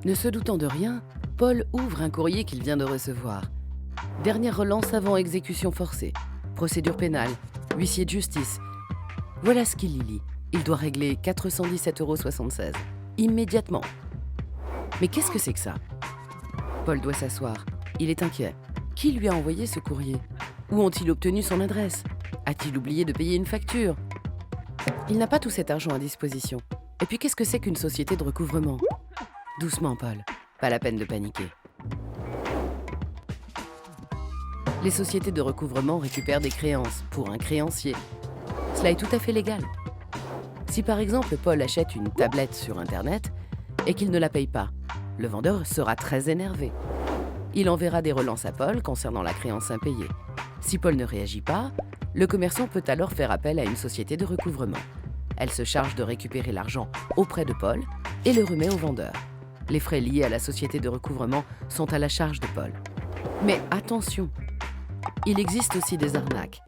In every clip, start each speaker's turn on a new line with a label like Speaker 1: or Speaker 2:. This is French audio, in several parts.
Speaker 1: Ne se doutant de rien, Paul ouvre un courrier qu'il vient de recevoir. Dernière relance avant exécution forcée. Procédure pénale. Huissier de justice. Voilà ce qu'il y lit. Il doit régler 417,76 €. Immédiatement. Mais qu'est-ce que c'est que ça? Paul doit s'asseoir. Il est inquiet. Qui lui a envoyé ce courrier? Où ont-ils obtenu son adresse? A-t-il oublié de payer une facture? Il n'a pas tout cet argent à disposition. Et puis qu'est-ce que c'est qu'une société de recouvrement? Doucement, Paul. Pas la peine de paniquer. Les sociétés de recouvrement récupèrent des créances pour un créancier. Cela est tout à fait légal. Si par exemple Paul achète une tablette sur Internet et qu'il ne la paye pas, le vendeur sera très énervé. Il enverra des relances à Paul concernant la créance impayée. Si Paul ne réagit pas, le commerçant peut alors faire appel à une société de recouvrement. Elle se charge de récupérer l'argent auprès de Paul et le remet au vendeur. Les frais liés à la société de recouvrement sont à la charge de Paul. Mais attention, il existe aussi des arnaques.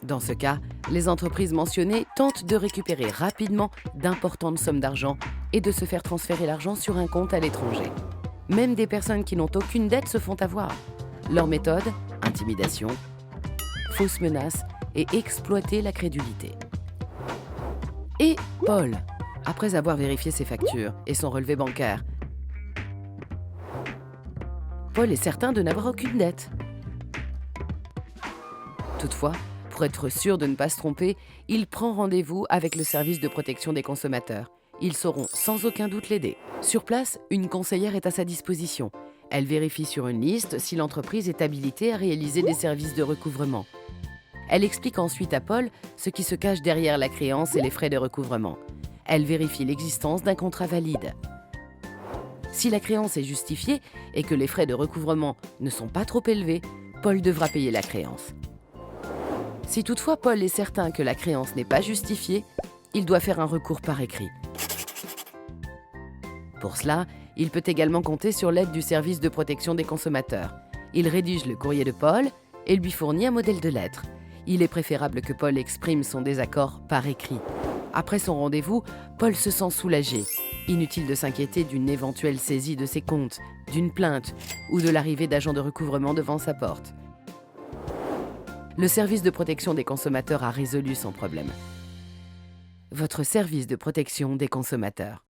Speaker 1: Dans ce cas, les entreprises mentionnées tentent de récupérer rapidement d'importantes sommes d'argent et de se faire transférer l'argent sur un compte à l'étranger. Même des personnes qui n'ont aucune dette se font avoir. Leur méthode, intimidation, fausses menaces et exploiter la crédulité. Et Paul, après avoir vérifié ses factures et son relevé bancaire, Paul est certain de n'avoir aucune dette. Toutefois, pour être sûr de ne pas se tromper, il prend rendez-vous avec le service de protection des consommateurs. Ils sauront sans aucun doute l'aider. Sur place, une conseillère est à sa disposition. Elle vérifie sur une liste si l'entreprise est habilitée à réaliser des services de recouvrement. Elle explique ensuite à Paul ce qui se cache derrière la créance et les frais de recouvrement. Elle vérifie l'existence d'un contrat valide. Si la créance est justifiée et que les frais de recouvrement ne sont pas trop élevés, Paul devra payer la créance. Si toutefois Paul est certain que la créance n'est pas justifiée, il doit faire un recours par écrit. Pour cela, il peut également compter sur l'aide du service de protection des consommateurs. Il rédige le courrier de Paul et lui fournit un modèle de lettre. Il est préférable que Paul exprime son désaccord par écrit. Après son rendez-vous, Paul se sent soulagé. Inutile de s'inquiéter d'une éventuelle saisie de ses comptes, d'une plainte ou de l'arrivée d'agents de recouvrement devant sa porte. Le service de protection des consommateurs a résolu son problème. Votre service de protection des consommateurs.